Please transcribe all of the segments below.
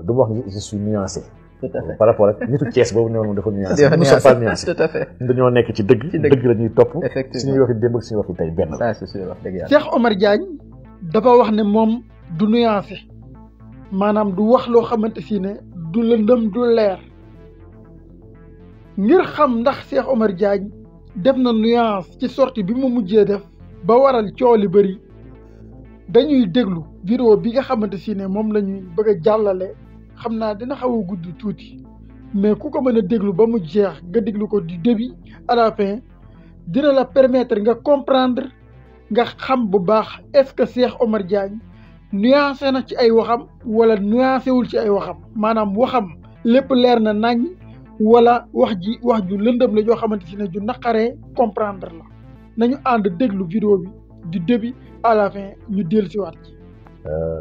du ma wax ni je suis nuancé. tout à fait par rapport ak nitu Thiès boobu ne woon dafa nuancé. nous sommes pas nuancés. tout à fait dañoo nekk ci dëgg. dëgg la ñuy topp. effectivement suñuy waxi démb ak suñuy waxi tey benn la. ça c'est sûr wax dëgg yàlla. Cheikh Omar Diagne dafa wax ne moom du nuancé maanaam du wax loo xamante si ne du lëndëm du leer ngir xam ndax Cheikh Omar Diagne def na nuance ci sortie bi mu mujjee def ba waral coow li bëri dañuy déglu vidéo bi nga xamante si ne moom la ñuy bëgg a jàllale xam naa dina xaw a gudd tuuti mais ku ko mën a déglu ba mu jeex nga déglu ko du début à la fin dina la permettre nga comprendre nga xam bu baax est-ce que Cheikh Omar Diagne nuancé na ci ay waxam wala nuancé wul ci ay waxam maanaam waxam lépp leer na nañ wala wax ju lëndëm la joo xamante si ne ju naqaree comprendre la nañu ànd déglu vidéo bi du début à la fin ñu dellusiwaat ci.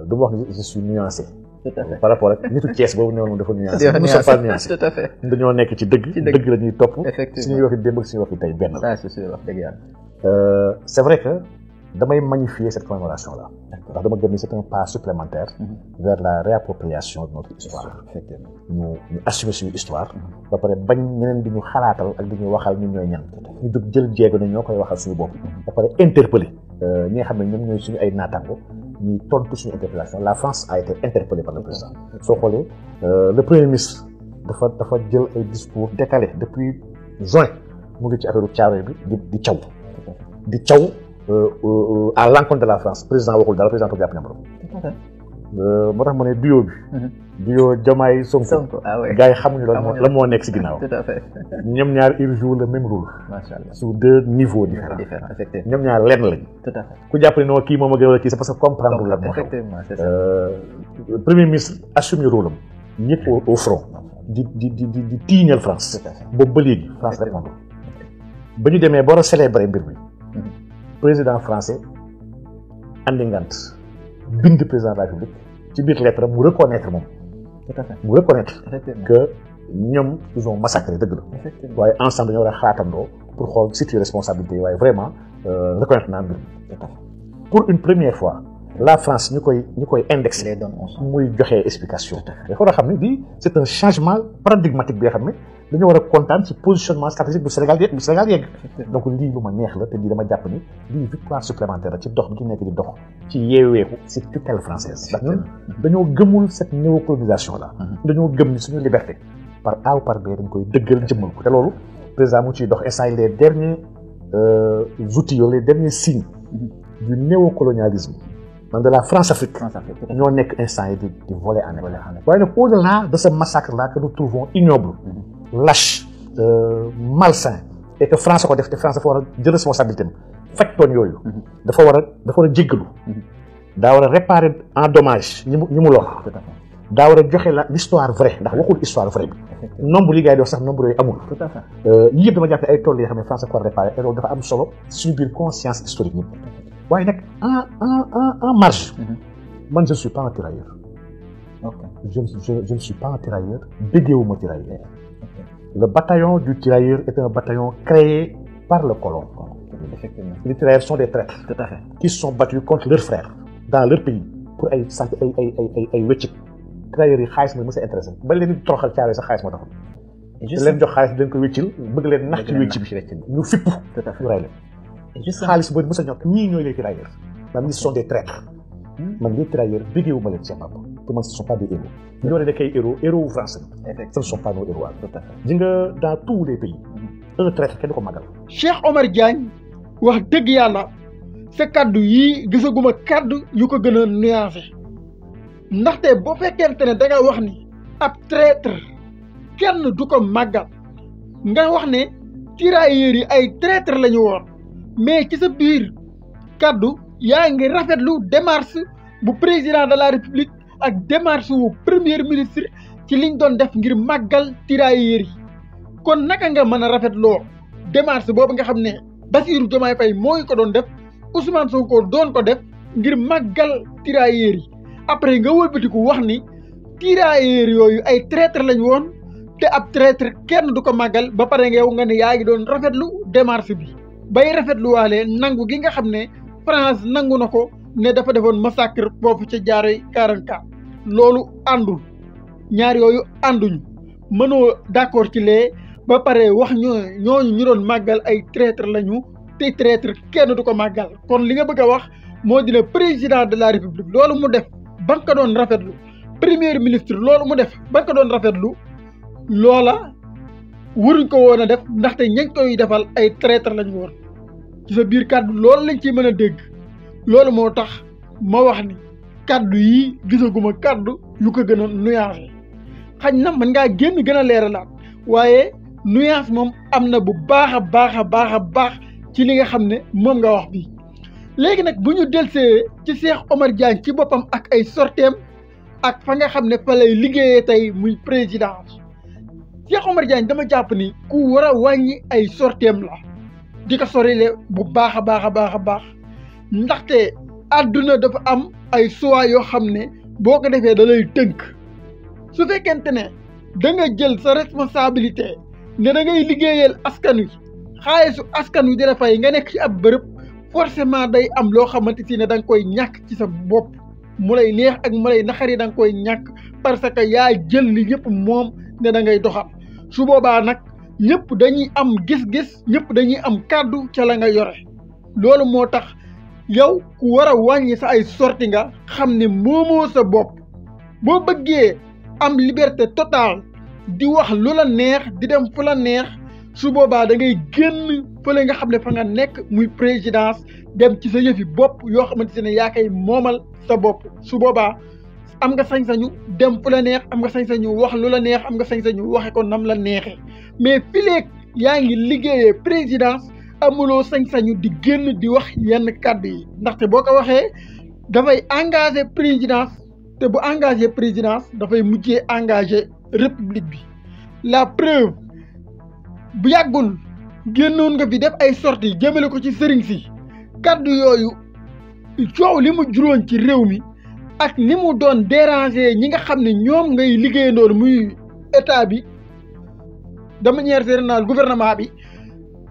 du ma wax ni je suis nuancé. tout à fait par rapport ak nitu Thiès boobu ne woon dafa nuancé. nous sommes pas nuancés. tout à fait dañoo nekk ci dëgg. dëgg la ñuy topp. effectivement suñuy waxi démb ak suñuy waxi tey benn la. ça c'est sûr wax dëgg yàlla. c'est vrai que damay magnifier cette commémoration là. ndax dama gëm ni c'est un pas supplémentaire. vers la réappropriation de notre histoire. effectivement ñu assumer suñu histoire. ba pare bañ ñeneen di ñu xalaatal ak di ñu waxal ñun ñooy ñan. ñu dugg jël jéego ne ñoo koy waxal suñu bopp. ba pare interpeller ñi nga xam ne ñoom ñooy suñu ay naataango ñuy tontu suñu interpellation. La France a été interpellée par le président. soo xoolee le premier ministre dafa jël ay discours décalés depuis juin mu ngi ci affaire Thiaroye bi di caw à l'encontre de la France président waxul dara président toog jàpp ñam moo tax ma ne duo bi. duo Diomaye Sonko. gars yi xamuñu lan moo nekk si ginnaaw. tout à fait ñoom ñaar ils jouent le même rôle. macha allah sur deux niveaux différents. effectivement ñoom ñaar lenn lañ. tout à fait ku jàpp ne non kii moom a gën a kii c'est parce que comprendre la moo xew. effectivement c'est ça. premier ministre assume rôle am ñëpp au front. di tiiñal France. boobu ba léegi France répondre ba ñu demee ba war a célébrer mbir mi. président français andi ngant bind président de la République ci biir lettre mu reconnaître moom. tout à fait mu reconnaître que ñoom ils ont massacré dëgg la. waaye ensemble dañoo war a xaatandoo pour xool situer responsabilité yi waaye vraiment reconnaître naa mbir mi. pour une première fois la France ñu koy indexé muy joxe explication. mais foo xam ne bii c'est un changement paradigmatique bi nga xam ne dañoo war a kontaan ci positionnement stratégique bu Sénégal yegg. donc lii lu ma neex la te lii dama jàpp ni lii victoire supplémentaire la ci dox bi ci nekk di dox ci yeeweeku ci tutelle française. ndax ñun dañoo gëmul cette néocolonisation là. dañoo gëm ni suñu liberté par A ou par B dañ koy dëggal jëmmal ko te loolu président mu ciy dox instant les derniers outils les derniers signes du néocolonialisme. de la France-Afrique ñoo nekk instant yi di voler en éclats. waaye nag au-delà de ce massacre là que nous trouvons ignoble, lâche, malsain et que France ko def te France dafa war a jël responsabilité am faj tooñ yooyu. dafa war a jéggalu. daa war a réparer en dommage ñi mu lor. daa war a joxe l'histoire vraie ndax waxul histoire vraie bi. nombre yi gars yi di wax sax nombre yooyu amul. yii yëpp dama jàpp ne ay tool yoo xam ne France dafa war a réparer et loolu dafa am solo suñu biir conscience historique ñëpp. waaye nag en marge. man je ne suis pas un tirailleur. je ne suis pas un tirailleur béggeewuma tirailleur. le bataillon du tirailleur est un bataillon créé par le colon. effectivement les tirailleurs sont des traîtres. tout à fait qui se sont battus contre leurs frères dans leur pays pour ay sant ay wéccit. tirailleurs yi xaalis mooy mos a intéressé ba leen di toroxal caare sax xaalis moo taxoon. te leen jox xaalis di leen ko wéccil bëgg leen nax ci wécci bi ñu fippu ñu ray leen. xaalis boobu mos a ñor ñii ñooy les tirailleurs. maanaam ils sont des traîtres. man les tirailleurs béggeewu ma leen seen papa pour man ce ne sont pas des héros. ñoo nekk ay héros français. ce ne sont pas nos héros. di nga dans tous les pays. un traître kenn du ko magal. Cheikh Omar Diagne wax dëgg yàlla sa kaddu yii gisaguma kaddu yu ko gën a nuancé ndaxte boo fekkente ne da nga wax ni ab traître kenn du ko màggal nga wax ne tirailleurs yi ay traître la ñu woon mais ci sa biir kaddu yaa ngi rafetlu démarche bu président de la république ak démarche wu premier ministre ci liñ doon def ngir màggal tirailleurs yi kon naka nga mën a rafetloo démarche boobu nga xam ne Bassirou Diomaye Faye moo ko doon def Ousmane Sonko doon ko def ngir màggal tirailleurs yi après nga wëlbatiku wax ni tirailleurs yooyu ay traître lañ woon te ab traître kenn du ko màggal ba pare nga yow nga ne yaa ngi doon rafetlu démarche bi bay rafetlu waale nangu gi nga xam ne France nangu na ko ne dafa defoon massacre foofu ca Thiaroye 44 loolu àndul ñaar yooyu ànduñu mënoo d'accord ci lee ba pare wax ñooñu ñu doon màggal ay traître lañu te traître kenn du ko màggal kon li nga bëgg a wax moo dina président de la république loolu mu def ba nga ko doon rafetlu premier ministre loolu mu def ba nga ko doon rafetlu loola waruñ ko woon a def ndaxte ñañ koy defal ay traître lañu woon ci sa biir kàddu loolu lañ ciy mën a dégg loolu moo tax ma wax ni kàddu yi gisaguma kàddu yu ko gën a nuancé xañ na mën ngaa génn gën a leeralaat waaye nuance moom am na bu baax a baax a baax a baax ci li nga xam ne moom nga wax bi léegi nag bu ñu delsee ci Cheikh Omar Diagne ci boppam ak ay sorteem ak fa nga xam ne fa lay liggéeyee tey muy présidence Cheikh Omar Diagne dama jàpp ni ku war a wàññi ay sorteem la di ko sorile bu baax a baax a baax a baax ndaxte àdduna dafa am ay choix yoo xam ne boo ko defee da lay tënk su fekkente ne da nga jël sa responsabilité ne da ngay liggéeyal askan wi xaalisu askan wi di la fay nga nekk ci ab bërëb forcément day am loo xamante si ne da nga koy ñàkk ci sa bopp mu lay neex ak mu lay naxari da nga koy ñàkk parce que yaa jël li ñëpp moom ne da ngay doxal su boobaa nag ñëpp dañuy am gis-gis ñëpp dañuy am kàddu ca la nga yore loolu moo tax yow ku war a wàññi sa ay sorti nga xam ne moomoo sa bopp boo bëggee am liberté totale di wax lu la neex di dem fu la neex su boobaa da ngay génn fële nga xam ne fa nga nekk muy présidence dem ci sa yëfi bopp yoo xamante ne yaa koy moomal sa bopp su boobaa am nga sañ-sañu dem fu la neex am nga sañ-sañu wax lu la neex am nga sañ-sañu waxe ko nam la neexee mais fileeg yaa ngi liggéeyee présidence amuloo sañ-sañu di génn di wax yenn kàddu yi ndaxte boo ko waxee dafay engagé présidence te bu engagé présidence dafay mujjee engagé république bi la preuve bu yàggul génnoon nga fi def ay sorties jëmale ko ci sëriñ si kàddu yooyu coow li mu juróon ci réew mi ak ni mu doon déranger ñi nga xam ne ñoom ngay liggéeyandoon muy état bi de manière générale gouvernement bi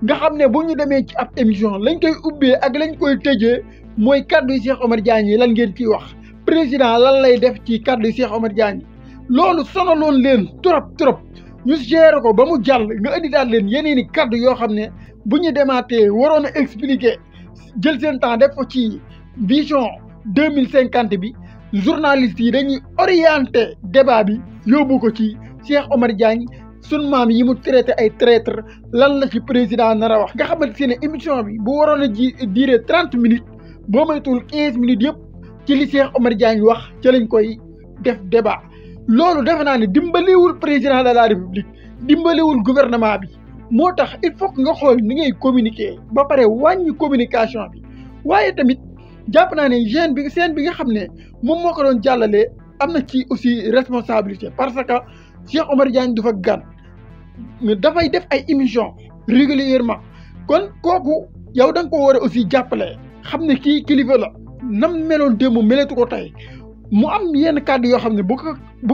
nga xam ne bu ñu demee ci ab émission lañ koy ubbee ak lañ koy tëjee mooy kàddu yi Cheikh Omar Diagne yi lan ngeen ciy wax président lan lay def ci kàddu yi Cheikh Omar Diagne loolu sonaloon leen trop ñu gérer ko ba mu jàll nga indi daal leen yeneen i kàddu yoo xam ne bu ñu demaatee waroon a expliquer jël seen temps def ko ci vision 2050 bi journalistes yi dañuy orienté débat bi yóbbu ko ci Cheikh Omar Diagne sun maam yi mu traité ay traître lan la ci président nar a wax nga xamante ne émission bi bu waroon a durer 30 minutes boo moytuwul 15 minutes yëpp ci li Cheikh Omar Diagne wax ca lañ koy def débat loolu defe naa ne dimbaliwul président de la république dimbaliwul gouvernement bi moo tax il faut que nga xool ni ngay communiquer ba pare wàññi communication bi waaye tamit jàpp naa ne seen bi nga xam ne moom moo ko doon jàllalee am na ci aussi responsabilité parce que Cheikh Omar Diagne du fa gan dafay def ay émission régulièrement kon kooku yow da nga ko war a aussi jàppale xam ne kii kilifa la nam meloon démb meletu ko tey mu am yenn kàddu yoo xam ne bu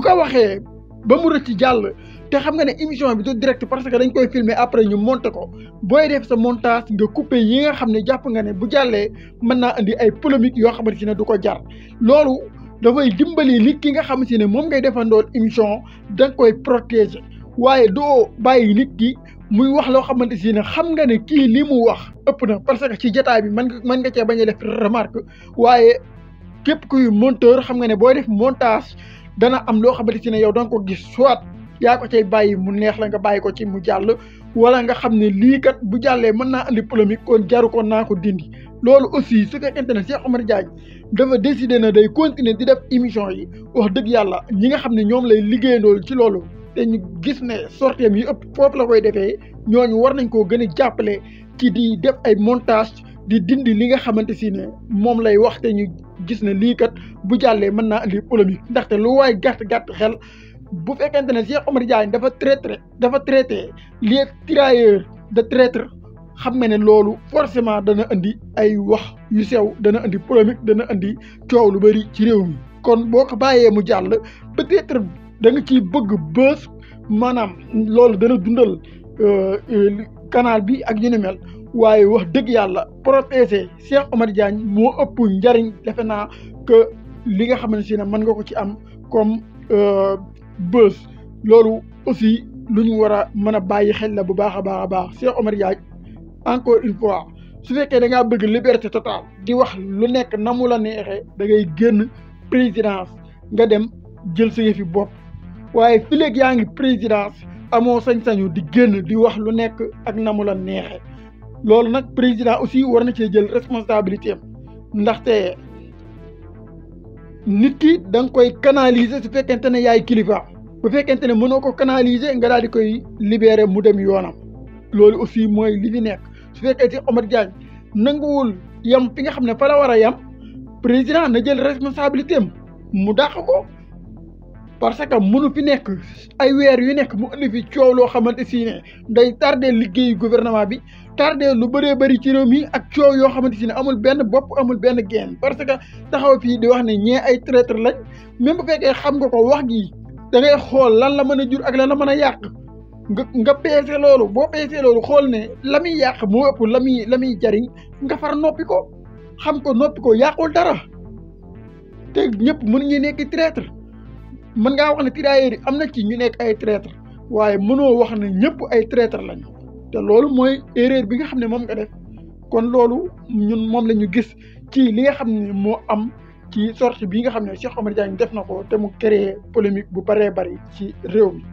ko waxee ba mu rëcc jàll te xam nga ne émission bi du direct parce que dañ koy filmer après ñu monter ko booy def sa montage nga couper yi nga xam ne jàpp nga ne bu jàllee mën naa indi ay polémique yoo xamante ne du ko jar loolu dafay dimbali nit ki nga xamante ne moom ngay defandoon émission da nga koy protéger waaye doo bàyyi nit ki muy wax loo xamante ne xam nga ne kii li mu wax ëpp na parce que ci jotaay bi mën nga cee bañ a def remarque waaye képp kuy monteur xam nga ne booy def montage dana am loo xamante ne yow da nga ko gis soit yaa ko cay bàyyi mu neex la nga bàyyi ko ci mu jàll wala nga xam ne lii kat bu jàllee mën naa andi polémique kon jaru ko naa ko dindi loolu aussi su fekkente ne Cheikh Omar Diagne dafa décider na day continuer di def émission yi wax dëgg yàlla ñi nga xam ne ñoom lay liggéeyandoo ci loolu te ñu gis ne sorteem yi ëpp foofu la koy defee ñooñu war nañ koo gën a jàppale ci di def ay montage di dindi li nga xamante si ne moom lay wax te ñu gis ne lii kat bu jàllee mën naa andi polémique ndaxte lu waay gàtt xel bu fekkente ne Cheikh Omar Diagne dafa traité les tirailleurs de traître xam nga ne loolu forcément dana andi ay wax yu sew dana andi polémique dana andi coow lu bari ci réew mi kon boo ko bàyyee mu jàll peut-être da nga ciy bëgg bës maanaam loolu dana dundal canal bi ak yu ni mel waaye wax dëgg yàlla protéger Cheikh Omar Diagne moo ëpp njariñ defe naa que li nga xamante ne mën nga ko ci am comme bës loolu aussi lu ñu war a mën a bàyyi xel la bu baax a baax a baax Cheikh Omar Diagne encore une fois su fekkee da ngaa bëgg liberté totale di wax lu nekk na mu la neexee da ngay génn présidence nga dem jël sa yëfi bopp waaye fi léegi yaa ngi présidence amoo sañ-sañu di génn di wax lu nekk ak na mu la neexee loolu nag président aussi war na cee jël responsabilité am ndaxte nit ki da nga koy canaliser su fekkente ne yaay kilifa bu fekkente ne mënoo ko canaliser nga daal di koy libérer mu dem yoonam loolu aussi mooy li fi nekk su fekkee ci Omar Diagne nanguwul yam fi nga xam ne fa la war a yam président na jël responsabilité am mu dàq ko parce que mënu fi nekk ay weer yu nekk mu indi fi coow loo xamante si ne day tardé liggéeyu gouvernement bi tardé lu bëree bëri ci réew mi ak coow yoo xamante si ne amul benn bopp amul benn genn parce que taxaw fii di wax ne ñee ay traître lañ même bu fekkee xam nga ko wax gi da ngay xool lan la mën a jur ak lan la mën a yàq nga peese loolu boo peesee loolu xool ne la muy yàq moo ëpp la muy jariñ nga far noppi ko xam ko noppi ko yàqul dara te ñëpp mën ñu nekk traître mën ngaa wax ne tirailleurs yi am na ci ñu nekk ay traître waaye mënoo wax ne ñëpp ay traître lañ te loolu mooy erreur bi nga xam ne moom nga def kon loolu ñun moom la ñu gis ci li nga xam ne moo am ci sortie bi nga xam ne Cheikh Omar Diagne def na ko te mu créé polémique bu bëree bëri ci réew mi